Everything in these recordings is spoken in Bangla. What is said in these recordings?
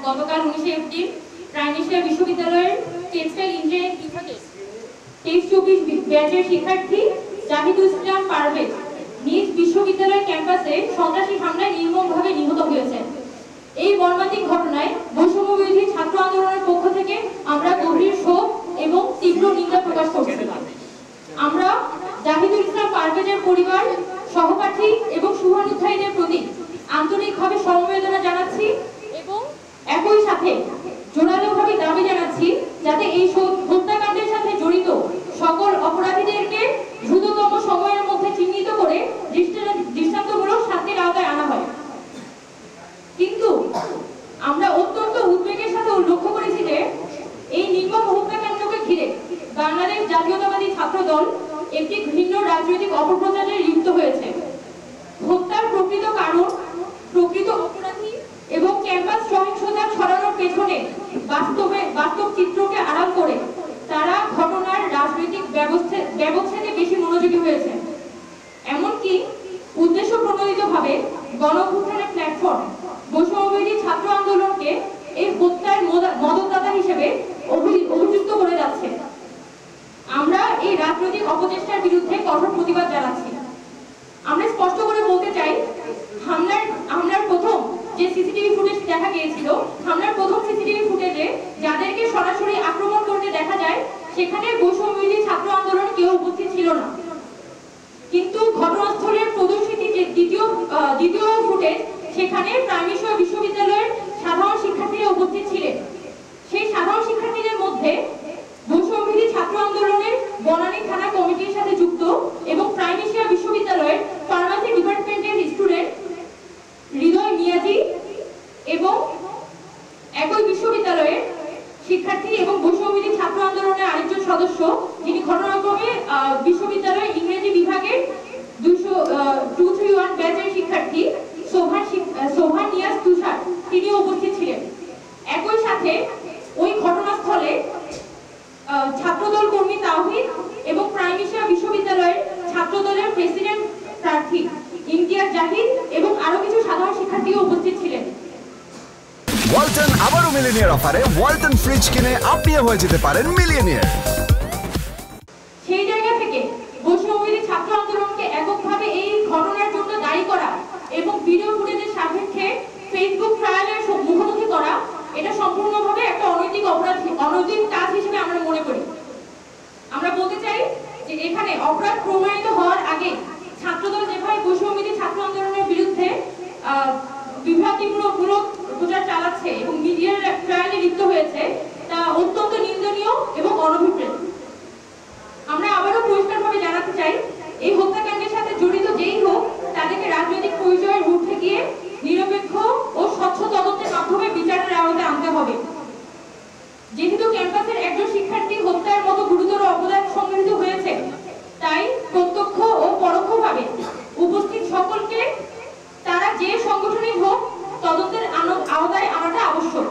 গতকাল 19 এপ্রিল প্রাইম এশিয়া বিশ্ববিদ্যালয়ের টেক্সটাইল ইঞ্জিনিয়ারিং বিভাগের 23-24 ব্যাচের শিক্ষার্থী জাহিদুল ইসলাম পারভেজ নিজ বিশ্ববিদ্যালয় ক্যাম্পাসে সন্ত্রাসী হামলায় নির্মমভাবে নিহত হয়েছেন। এই মর্মান্তিক ঘটনায় বৈষম্যবিরোধী ছাত্র আন্দোলনের পক্ষ থেকে আমরা গভীর শোক এবং তীব্র নিন্দা প্রকাশ করছি। আমরা জাহিদুল ইসলাম পারভেজের পরিবার, সহপাঠী এবং শুভানুধ্যায়ীদের প্রতি আন্তরিকভাবে সমবেদনা জানাচ্ছি এবং একই সাথে জোরালোভাবে দাবি জানাচ্ছি যাতে এই হত্যাকাণ্ডের সাথে জড়িত সকল অপরাধীদেরকে দ্রুততম সময়ের মধ্যে চিহ্নিত করে দৃষ্টান্তমূলক শাস্তির আওতায় আনা হয়। কিন্তু আমরা অত্যন্ত উদ্বেগের সাথে লক্ষ্য করেছি যে এই নির্মম হত্যাকাণ্ডকে ঘিরে বাংলাদেশ জাতীয়তাবাদী ছাত্র দল একটি ঘৃণ্য রাজনৈতিক অপপ্রচারে লিপ্ত হয়েছে। হত্যার প্রকৃত কারণ, প্রকৃত অপরাধী এবং ক্যাম্পাস সহিংসতা ছড়ানোর পেছনে বাস্তব চিত্রকে আড়াল করে তারা ঘটনার রাজনৈতিক ব্যবচ্ছেদে বেশি মনোযোগী হয়েছে। এমনকি উদ্দেশ্য প্রণোদিতভাবে গণঅভ্যুত্থানের প্ল্যাটফর্ম বৈষম্যবিরোধী ছাত্র আন্দোলনকে এই হত্যার মদতদাতা হিসেবে অভিযুক্ত করে যাচ্ছে। আমরা এই রাজনৈতিক অপচেষ্টার বিরুদ্ধে কঠোর প্রতিবাদ জানাচ্ছি। আমরা স্পষ্ট করে বলতে চাই, হামলার প্রথম যে সিসিটিভি ফুটেজ দেখা গিয়েছিল, হামলার প্রথম সিসিটিভি ফুটেজে যাদেরকে সরাসরি আক্রমণ করতে দেখা যায় সেখানে বৈষম্যবিরোধী ছাত্র আন্দোলন কেউ উপস্থিত ছিল না। কিন্তু ঘটনাস্থলের প্রদর্শিত যে দ্বিতীয় ফুটেজ, সেখানে প্রাইম এশিয়া বিশ্ববিদ্যালয়ের সাধারণ শিক্ষার্থীরা উপস্থিত ছিলেন। সেই সাধারণ শিক্ষার্থীদের মধ্যে বৈষম্যবিরোধী ছাত্র আন্দোলনের বনানী থানা কমিটির সাথে যুক্ত এবং প্রাইম এশিয়া বিশ্ববিদ্যালয়ের ফার্মাসি ডিপার্টমেন্টের স্টুডেন্ট হৃদয় মিয়াজি এবং একই বিশ্ববিদ্যালয়ের শিক্ষার্থী এবং বৈষম্যবিরোধী ছাত্র আন্দোলনের আরেকজন সদস্য, যিনি ঘটনাক্রমে বিশ্ববিদ্যালয়ের ইংরেজি বিভাগের 231 ব্যাচের শিক্ষার্থী সোভান নিয়াজ তুষার, তিনিও উপস্থিত ছিলেন। একই সাথে ওই ঘটনাস্থলে ছাত্রদল কর্মী তাওহীদ এবং প্রাইম এশিয়া বিশ্ববিদ্যালয়ের ছাত্রদলের প্রেসিডেন্ট প্রার্থী ইমতিয়াজ জাহিদ এবং আরো কিছু সাধারণ শিক্ষার্থীও উপস্থিত ছিলেন। ওয়ালটন আবারও মিলিনিয়ার অফারে ওয়ালটন ফ্রিজ কিনে আপনিও হয়ে যেতে পারেন মিলিয়নিয়ার। সেই জায়গা থেকে বৈষম্যবিরোধী ছাত্র আন্দোলনকে এককভাবে এই ঘটনার জন্য দায়ী করা এবং ভিডিও ফুটেজের সাপেক্ষে ফেসবুক ট্রায়ালের মুখোমুখি করা, এটা সম্পূর্ণভাবে একটা অনৈতিক কাজ হিসেবে আমরা মনে করি। আমরা বলতে চাই যে এখানে অপরাধ প্রমাণিত হওয়ার আগে ছাত্রদল যেভাবে বৈষম্যবিরোধী ছাত্র আন্দোলনের বিরুদ্ধে বিভ্রান্তিমূলক প্রচার চালাচ্ছে এবং মিডিয়ার ট্রায়ালে লিপ্ত হয়েছে, তা অত্যন্ত নিন্দনীয় এবং অনভিপ্রেত। আমরা আবারও পরিষ্কারভাবে জানাতে চাই, এই হত্যাকাণ্ডের সাথে জড়িত যেই হোক তাদেরকে রাজনৈতিক পরিচয়ের ঊর্ধ্বে গিয়ে নিরপেক্ষ ও স্বচ্ছ তদন্তের মাধ্যমে বিচারের আওতায় আনতে হবে। যেহেতু ক্যাম্পাসের একজন শিক্ষার্থী হত্যার মতো গুরুতর অপরাধ সংঘটিত হয়েছে, তাই প্রত্যক্ষ ও পরোক্ষভাবে উপস্থিত সকলকে তারা যে সংগঠনই হোক তদন্তের আওতায় আনাটা আবশ্যক।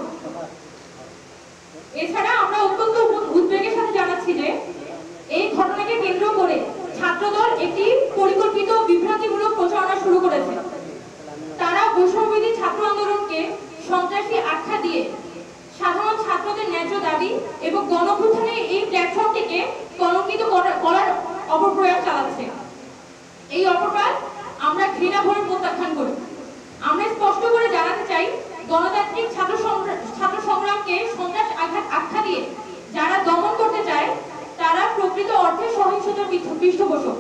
এছাড়া আমরা অত্যন্ত উদ্বেগের সাথে জানাচ্ছি যে এই ঘটনাকে কেন্দ্র করে ছাত্রদল একটি পরিকল্পিত বিভ্রান্তিমূলক প্রচারণা শুরু করেছে। তারা বৈষম্যবিরোধী ছাত্র আন্দোলনকে সন্ত্রাসী আখ্যা দিয়ে সাধারণ ছাত্রদের ন্যায্য দাবি এবং গণঅভ্যুত্থানের এই প্ল্যাটফর্মটিকে কলঙ্কিত করার অপপ্রয়াস চালাচ্ছে। এই অপপ্রয়াস আমরা ঘৃণা ভরে প্রত্যাখ্যান করি। আমরা স্পষ্ট করে জানাতে চাই, গণতান্ত্রিক ছাত্র সংগ্রামকে সন্ত্রাস আখ্যা দিয়ে যারা দমন করতে চায় তারা প্রকৃত অর্থে সহিংসতার পৃষ্ঠপোষক।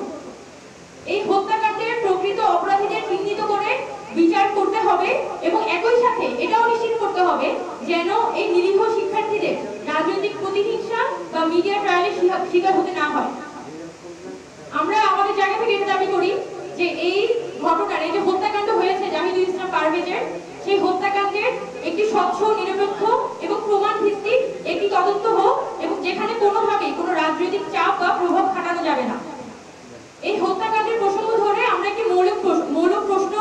এই হত্যাকাণ্ডের প্রকৃত অপরাধীদের চিহ্নিত করে বিচার করতে হবে এবং একই সাথে এটাও নিশ্চিত করতে হবে যেন এই নিরীহ শিক্ষার্থীদের রাজনৈতিক প্রতিহিংসা বা মিডিয়া ট্রায়ালের শিকার হতে না হয়। আমরা আমাদের জায়গা থেকে এটা দাবি করি যে এই ঘটনার, এই যে হত্যাকাণ্ড হয়েছে জাহিদুল ইসলাম পারভেজের, সেই হত্যাকাণ্ডের একটি স্বচ্ছ, নিরপেক্ষ এবং প্রমাণ ভিত্তিক একটি তদন্ত হোক এবং যেখানে কোনোভাবেই কোনো রাজনৈতিক চাপ বা প্রভাব খাটানো যাবে না। এই হত্যাকাণ্ডের প্রসঙ্গ ধরে আমরা একটি মৌলিক প্রশ্ন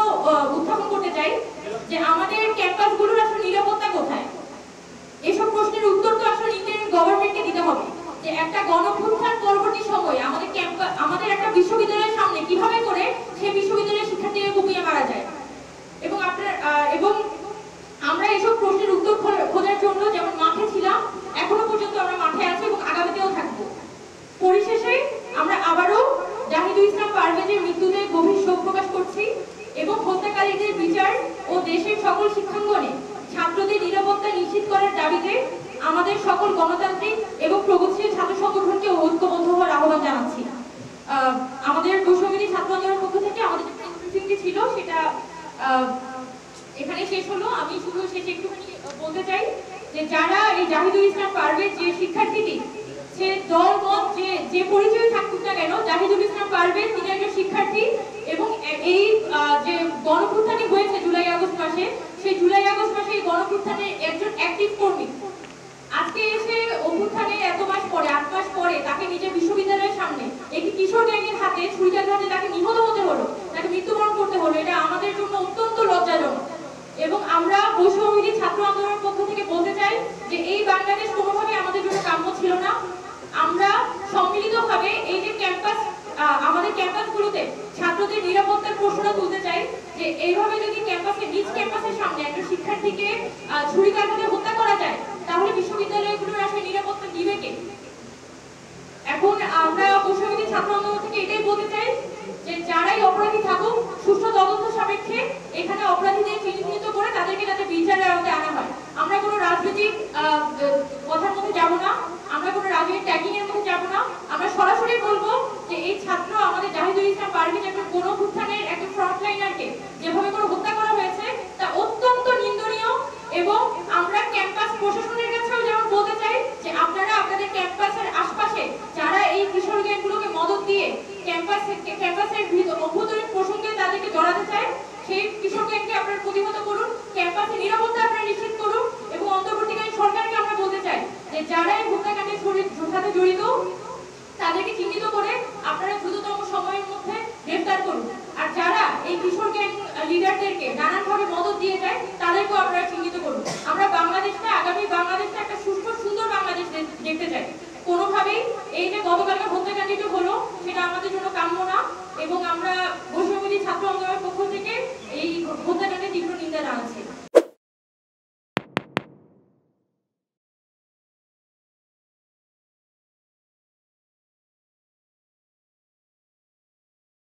উত্থাপন করতে চাই যে আমাদের ক্যাম্পাসগুলোর আসলে নিরাপত্তা কোথায়? এসব প্রশ্নের উত্তর তো আসলে ইন্ডিয়ান গভর্নমেন্টকে দিতে হবে যে একটা গণঅভ্যুত্থান পরবর্তী সময়ে আমাদের একটা বিশ্ববিদ্যালয়ের সামনে কিভাবে করে সেই বিশ্ববিদ্যালয়ের শিক্ষার্থীদের কুপিয়ে মারা যায় এবং আমরা এসব প্রশ্নের উত্তর হত্যাকারীদের বিচার ও দেশের সকল শিক্ষাঙ্গনে ছাত্রদের নিরাপত্তা নিশ্চিত করার দাবিতে আমাদের সকল গণতান্ত্রিক এবং প্রগতিশীল ছাত্র সংগঠনকে ঐক্যবদ্ধ হওয়ার আহ্বান জানাচ্ছি। আমাদের বৈষম্যবিরোধী ছাত্র আন্দোলনের পক্ষ থেকে আমাদের যে ব্রিফিংটি ছিল সেটা এখানে শেষ হলো। আমি শুধু শেষে একটুখানি বলতে চাই যে যারা এই জাহিদুল ইসলাম পারভেজ যে শিক্ষার্থীটি, সে দল মত যে পরিচয় থাকুক না কেন, জাহিদুল ইসলাম পারভেজ তিনি একজন শিক্ষার্থী এবং এই যে গণঅভ্যুত্থানটি হয়েছে জুলাই আগস্ট মাসে, সেই জুলাই আগস্ট মাসে এই গণঅভ্যুত্থানের একজন অ্যাক্টিভ কর্মী। আজকে এসে অভ্যুত্থানের এত মাস পরে, 8 মাস পরে তাকে নিজের বিশ্ববিদ্যালয়ের সামনে একটি কিশোর গ্যাংয়ের হাতে ছুরিকাঘাতে তাকে নিহত হতে হলো, তাকে মৃত্যুবরণ করতে হলো। এটা আমাদের জন্য অত্যন্ত লজ্জাজনক এবং আমরা বৈষম্যবিরোধী ছাত্র আন্দোলনের পক্ষ থেকে বলতে চাই যে এই বাংলাদেশ কোনোভাবে আমাদের জন্য কাম্য ছিল না। আমরা সম্মিলিতভাবে এই যে ক্যাম্পাস, আমাদের ক্যাম্পাসগুলোতে ছাত্রদের নিরাপত্তার প্রশ্নটা তুলতে চাই যে এইভাবে যদি নিজ ক্যাম্পাসের সামনে একটা শিক্ষার্থীকে ছুরিকাঘাতে হত্যা করা যায় তাহলে বিশ্ববিদ্যালয়গুলোর আসলে নিরাপত্তা দিবে কে? এখন আমরা বৈষম্যবিরোধী ছাত্র আন্দোলন থেকে এটাই বলতে চাই যে যারাই অপরাধী থাকুক সুষ্ঠু তদন্ত সাপেক্ষে এখানে অপরাধীদের চিহ্নিত করে তাদেরকে যাতে বিচারের আওতায় আনা হয়। আমরা কোনো রাজনৈতিক কথার মধ্যে যাব না, আমরা কোনো রাজনৈতিক ট্যাগিং এর মধ্যে যাব না। আমরা সরাসরি বলবো যে এই ছাত্র আমাদের জাহিদুল ইসলাম পারভেজ একটা গণঅভ্যুত্থানের একটা ফ্রন্টলাইনারকে যেভাবে করে হত্যা করা হয়েছে তা অত্যন্ত নিন্দনীয় এবং আমরা ক্যাম্পাস প্রশাসনের কাছেও যেমন বলতে চাই যে আপনারা আপনাদের ক্যাম্পাসের আশপাশে যারা এই কিশোর গ্যাংগুলোকে মদত দিয়ে ক্যাম্পাসের অভ্যন্তরীণ প্রসঙ্গে তাদেরকে জড়াতে চায় সেই কিশোর গ্যাংকে আপনারা প্রতিহত করুন, ক্যাম্পাসে নিরাপত্তা আপনারা নিশ্চিত করুন এবং অন্তর্বর্তীকালীন সরকারকে আমরা বলতে চাই যে যারা এই হত্যাকাণ্ডের সাথে জড়িত তাদেরকে চিহ্নিত করে আপনারা দ্রুততম সময়ের মধ্যে গ্রেফতার করুন। আর যারা এই কিশোর গ্যাং লিডারদেরকে নানানভাবে মদত দিয়ে যায় তাদেরকেও আপনারা চিহ্নিত করুন। আমরা বাংলাদেশটা, আগামী বাংলাদেশটা একটা সুস্থ সুন্দর বাংলাদেশ দেখতে চাই। কোনোভাবেই এই যে গতকালকে হত্যাকাণ্ডটি হলো সেটা আমাদের জন্য কাম্য না এবং আমরা বৈষম্যবিরোধী ছাত্র আন্দোলনের পক্ষ